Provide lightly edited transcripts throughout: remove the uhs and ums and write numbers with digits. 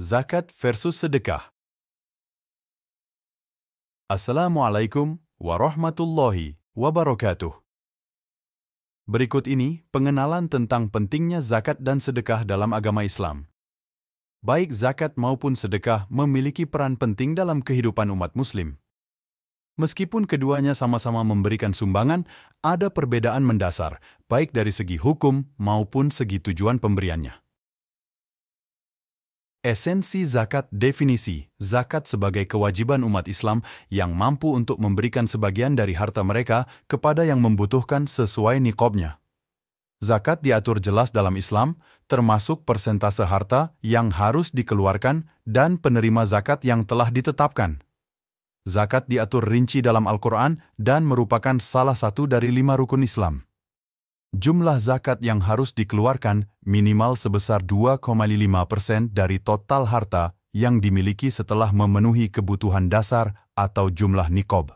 Zakat versus sedekah. Assalamualaikum warahmatullahi wabarakatuh. Berikut ini pengenalan tentang pentingnya zakat dan sedekah dalam agama Islam. Baik zakat maupun sedekah memiliki peran penting dalam kehidupan umat Muslim. Meskipun keduanya sama-sama memberikan sumbangan, ada perbedaan mendasar, baik dari segi hukum maupun segi tujuan pemberiannya. Esensi zakat. Definisi zakat sebagai kewajiban umat Islam yang mampu untuk memberikan sebagian dari harta mereka kepada yang membutuhkan sesuai niqabnya. Zakat diatur jelas dalam Islam, termasuk persentase harta yang harus dikeluarkan dan penerima zakat yang telah ditetapkan. Zakat diatur rinci dalam Al-Quran dan merupakan salah satu dari 5 rukun Islam. Jumlah zakat yang harus dikeluarkan minimal sebesar 2,5% dari total harta yang dimiliki setelah memenuhi kebutuhan dasar atau jumlah niqab.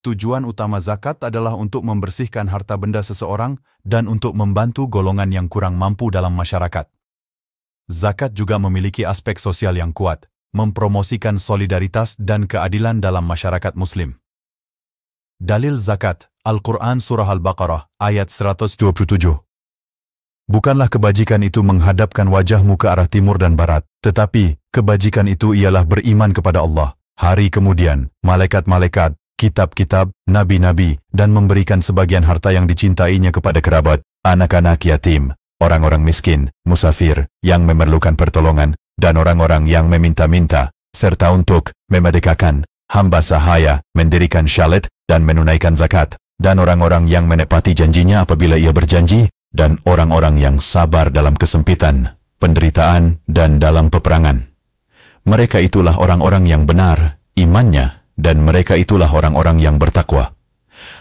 Tujuan utama zakat adalah untuk membersihkan harta benda seseorang dan untuk membantu golongan yang kurang mampu dalam masyarakat. Zakat juga memiliki aspek sosial yang kuat, mempromosikan solidaritas dan keadilan dalam masyarakat Muslim. Dalil zakat, Al-Quran Surah Al-Baqarah, ayat 127. Bukanlah kebajikan itu menghadapkan wajahmu ke arah timur dan barat, tetapi kebajikan itu ialah beriman kepada Allah, hari kemudian, malaikat-malaikat, kitab-kitab, nabi-nabi, dan memberikan sebagian harta yang dicintainya kepada kerabat, anak-anak yatim, orang-orang miskin, musafir, yang memerlukan pertolongan, dan orang-orang yang meminta-minta, serta untuk memerdekakan hamba sahaya, mendirikan syalet, dan menunaikan zakat, dan orang-orang yang menepati janjinya apabila ia berjanji, dan orang-orang yang sabar dalam kesempitan, penderitaan, dan dalam peperangan. Mereka itulah orang-orang yang benar imannya, dan mereka itulah orang-orang yang bertakwa.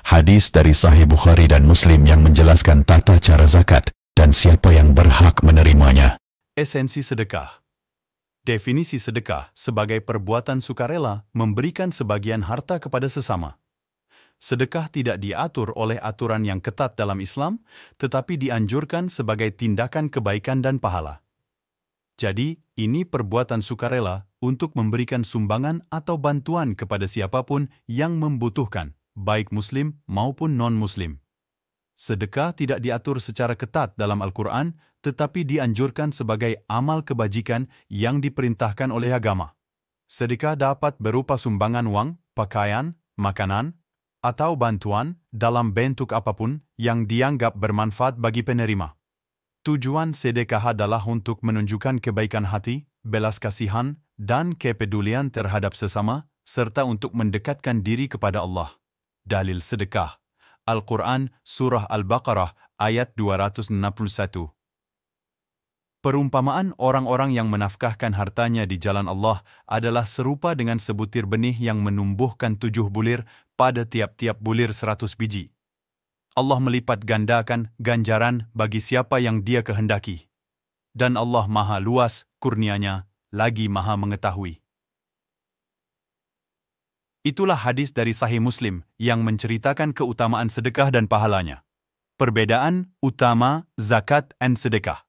Hadis dari Sahih Bukhari dan Muslim yang menjelaskan tata cara zakat, dan siapa yang berhak menerimanya. Esensi sedekah. Definisi sedekah sebagai perbuatan sukarela memberikan sebagian harta kepada sesama. Sedekah tidak diatur oleh aturan yang ketat dalam Islam, tetapi dianjurkan sebagai tindakan kebaikan dan pahala. Jadi, ini perbuatan sukarela untuk memberikan sumbangan atau bantuan kepada siapapun yang membutuhkan, baik Muslim maupun non-Muslim. Sedekah tidak diatur secara ketat dalam Al-Quran, tetapi dianjurkan sebagai amal kebajikan yang diperintahkan oleh agama. Sedekah dapat berupa sumbangan uang, pakaian, makanan, atau bantuan dalam bentuk apapun yang dianggap bermanfaat bagi penerima. Tujuan sedekah adalah untuk menunjukkan kebaikan hati, belas kasihan, dan kepedulian terhadap sesama, serta untuk mendekatkan diri kepada Allah. Dalil sedekah. Al-Quran Surah Al-Baqarah ayat 261. Perumpamaan orang-orang yang menafkahkan hartanya di jalan Allah adalah serupa dengan sebutir benih yang menumbuhkan 7 bulir pada tiap-tiap bulir 100 biji. Allah melipat gandakan ganjaran bagi siapa yang Dia kehendaki. Dan Allah Maha Luas kurnianya, lagi Maha Mengetahui. Itulah hadis dari Sahih Muslim yang menceritakan keutamaan sedekah dan pahalanya. Perbedaan utama zakat dan sedekah.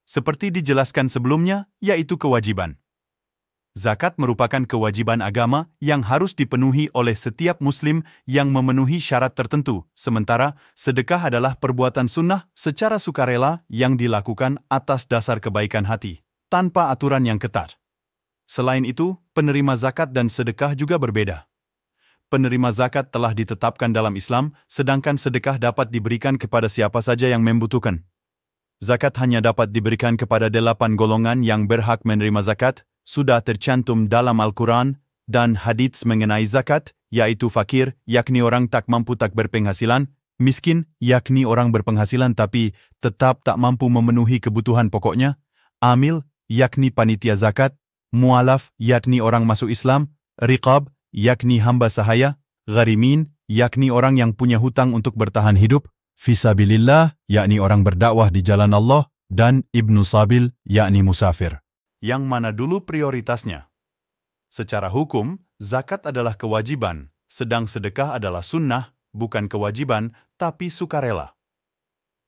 Seperti dijelaskan sebelumnya, yaitu kewajiban. Zakat merupakan kewajiban agama yang harus dipenuhi oleh setiap Muslim yang memenuhi syarat tertentu, sementara sedekah adalah perbuatan sunnah secara sukarela yang dilakukan atas dasar kebaikan hati, tanpa aturan yang ketat. Selain itu, penerima zakat dan sedekah juga berbeda. Penerima zakat telah ditetapkan dalam Islam, sedangkan sedekah dapat diberikan kepada siapa saja yang membutuhkan. Zakat hanya dapat diberikan kepada 8 golongan yang berhak menerima zakat, sudah tercantum dalam Al-Quran dan hadits mengenai zakat, yaitu fakir, yakni orang tak mampu tak berpenghasilan, miskin, yakni orang berpenghasilan tapi tetap tak mampu memenuhi kebutuhan pokoknya, amil, yakni panitia zakat, mu'alaf, yakni orang masuk Islam, riqab, yakni hamba sahaya, gharimin, yakni orang yang punya hutang untuk bertahan hidup, fisabilillah, yakni orang berdakwah di jalan Allah, dan ibnu sabil, yakni musafir. Yang mana dulu prioritasnya? Secara hukum, zakat adalah kewajiban, sedang sedekah adalah sunnah, bukan kewajiban, tapi sukarela.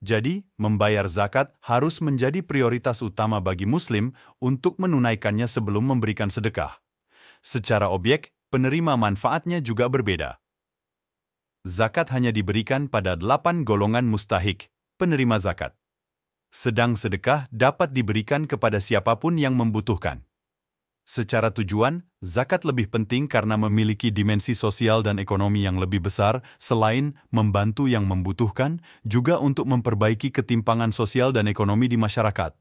Jadi, membayar zakat harus menjadi prioritas utama bagi Muslim untuk menunaikannya sebelum memberikan sedekah. Secara objek, penerima manfaatnya juga berbeda. Zakat hanya diberikan pada 8 golongan mustahik, penerima zakat. Sedang sedekah dapat diberikan kepada siapapun yang membutuhkan. Secara tujuan, zakat lebih penting karena memiliki dimensi sosial dan ekonomi yang lebih besar selain membantu yang membutuhkan, juga untuk memperbaiki ketimpangan sosial dan ekonomi di masyarakat.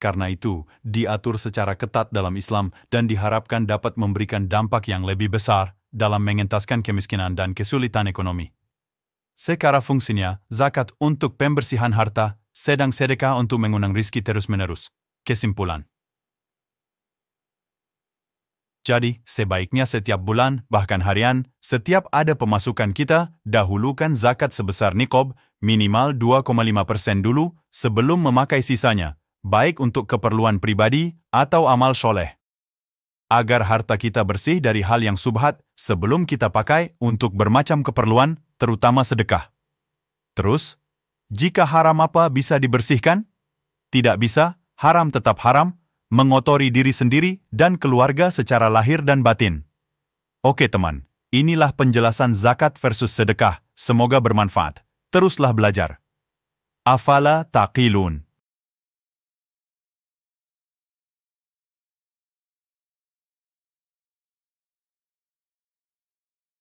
Karena itu, diatur secara ketat dalam Islam dan diharapkan dapat memberikan dampak yang lebih besar dalam mengentaskan kemiskinan dan kesulitan ekonomi. Secara fungsinya, zakat untuk pembersihan harta, sedang sedekah untuk mengulang rizki terus-menerus. Kesimpulan. Jadi, sebaiknya setiap bulan, bahkan harian, setiap ada pemasukan kita, dahulukan zakat sebesar nikob, minimal 2,5% dulu, sebelum memakai sisanya, baik untuk keperluan pribadi atau amal soleh. Agar harta kita bersih dari hal yang subhat, sebelum kita pakai untuk bermacam keperluan, terutama sedekah. Terus, jika haram apa bisa dibersihkan? Tidak bisa, haram tetap haram, mengotori diri sendiri dan keluarga secara lahir dan batin. Oke teman, inilah penjelasan zakat versus sedekah. Semoga bermanfaat. Teruslah belajar. Afala taqilun.